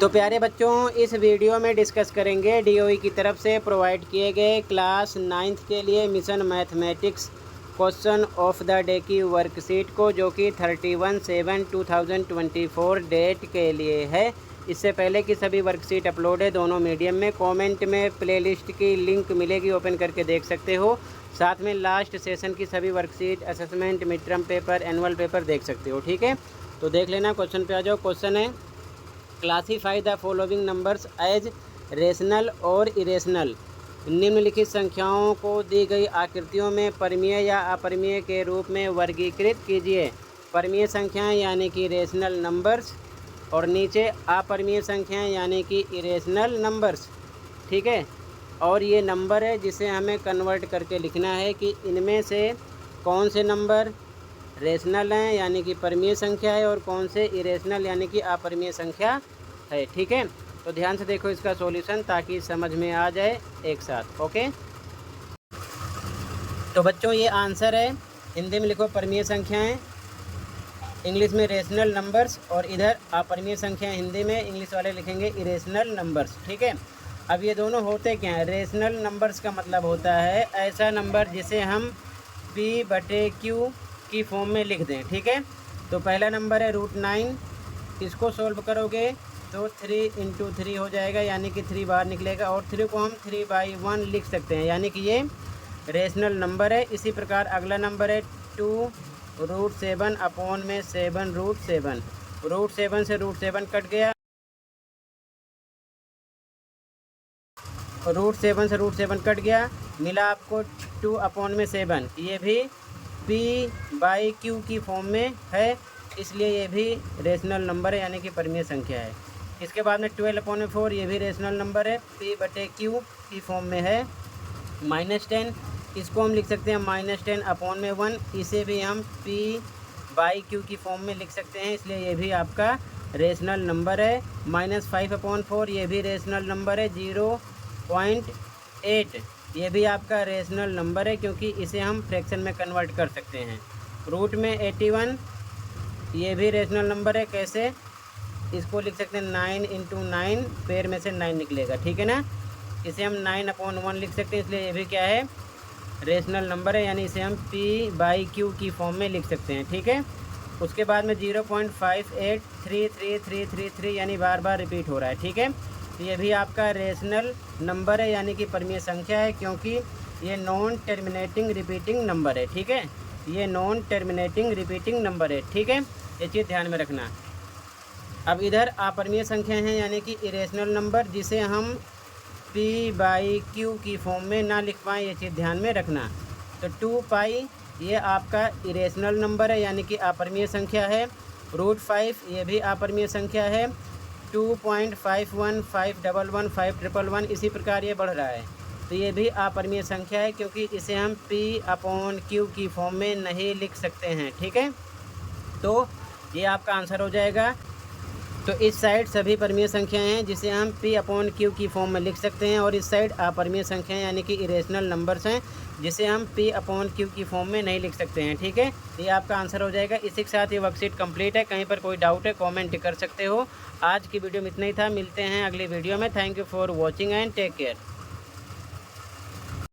तो प्यारे बच्चों, इस वीडियो में डिस्कस करेंगे डीओई की तरफ से प्रोवाइड किए गए क्लास 9th के लिए mission mathematics question of the day की वर्कशीट को, जो कि 31/7/2024 डेट के लिए है। इससे पहले की सभी वर्कशीट अपलोड है दोनों मीडियम में। कमेंट में प्लेलिस्ट की लिंक मिलेगी, ओपन करके देख सकते हो। साथ में लास्ट सेशन की सभी worksheet, assessment, mid term paper, annual paper देख सकते हो। ठीक है, तो देख लेना। क्वेश्चन पे आ जाओ। क्वेश्चन है, classify the following numbers as rational और इरेशनल। निम्नलिखित संख्याओं को दी गई आकृतियों में परमीय या अपरिमेय के रूप में वर्गीकृत कीजिए। परमीय संख्याएं यानी कि रेशनल नंबर्स, और नीचे अपरिमेय संख्याएं यानी कि इरेशनल नंबर्स। ठीक है, और ये नंबर है जिसे हमें कन्वर्ट करके लिखना है कि इनमें से कौन से नंबर रेशनल हैं यानी कि परमीय संख्या है, और कौन से इरेशनल यानी कि अपरिमेय संख्या है। ठीक है, तो ध्यान से देखो इसका सॉल्यूशन, ताकि समझ में आ जाए एक साथ। ओके, तो बच्चों ये आंसर है। हिंदी में लिखो परमीय संख्याएं, इंग्लिश में रेशनल नंबर्स, और इधर अपरिमेय संख्याएं हिंदी में, इंग्लिश वाले लिखेंगे इरेशनल नंबर्स। ठीक है, अब ये दोनों होते क्या हैं? रेशनल नंबर्स का मतलब होता है ऐसा नंबर जिसे हम P/Q की फॉर्म में लिख दें। ठीक है, तो पहला नंबर है √9। इसको सॉल्व करोगे तो 3 × 3 हो जाएगा, यानी कि 3 बाहर निकलेगा, और 3 को हम 3/1 लिख सकते हैं, यानी कि ये रेशनल नंबर है। इसी प्रकार अगला नंबर है 2√7 अपॉन में 7√7। √7 से √7 कट गया, √7 से √7 कट गया, मिला आपको 2 अपॉन में 7। ये भी P/Q की फॉर्म में है, इसलिए ये भी रेशनल नंबर है, यानी कि परमीय संख्या है। इसके बाद में 12/4, ये भी रेशनल नंबर है, P/Q की फॉर्म में है। -10, इसको हम लिख सकते हैं -10 अपॉन में 1। इसे भी हम P/Q की फॉर्म में लिख सकते हैं, इसलिए ये भी आपका रेशनल नंबर है। -5/4, ये भी रेशनल नंबर है। 0.8, ये भी आपका रेशनल नंबर है, क्योंकि इसे हम फ्रैक्शन में कन्वर्ट कर सकते हैं। √81, ये भी रेशनल नंबर है। कैसे? इसको लिख सकते हैं 9 × 9, पेयर में से 9 निकलेगा। ठीक है ना, इसे हम 9/1 लिख सकते हैं, इसलिए ये भी क्या है? रेशनल नंबर है, यानी इसे हम P/Q की फॉर्म में लिख सकते हैं। ठीक है, उसके बाद में 0.58333333, यानी बार बार रिपीट हो रहा है। ठीक है, ये भी आपका रेशनल नंबर है, यानी कि परमीय संख्या है, क्योंकि ये नॉन टर्मिनेटिंग रिपीटिंग नंबर है। ठीक है, ये नॉन टर्मिनेटिंग रिपीटिंग नंबर है। ठीक है, ये चीज़ ध्यान में रखना। अब इधर अपरिमेय संख्या हैं, यानी कि इरेशनल नंबर, जिसे हम P/Q की फॉर्म में ना लिख पाएँ, ये चीज़ ध्यान में रखना। तो 2π, ये आपका इरेशनल नंबर है, यानी कि अपरिमेय संख्या है। √5, ये भी अपरिमेय संख्या है। 2.51, 511, 511, इसी प्रकार ये बढ़ रहा है, तो ये भी अपरिमेय संख्या है, क्योंकि इसे हम P/Q की फॉर्म में नहीं लिख सकते हैं। ठीक है, तो ये आपका आंसर हो जाएगा। तो इस साइड सभी परमीय संख्याएं हैं, जिसे हम P/Q की फॉर्म में लिख सकते हैं, और इस साइड अपरिमेय संख्याएं यानी कि इरेशनल नंबर्स हैं, जिसे हम P/Q की फॉर्म में नहीं लिख सकते हैं। ठीक है, ये आपका आंसर हो जाएगा। इसी के साथ ये वर्कशीट कंप्लीट है। कहीं पर कोई डाउट है कमेंट कर सकते हो। आज की वीडियो में इतना ही था, मिलते हैं अगली वीडियो में। Thank you for watching and take care.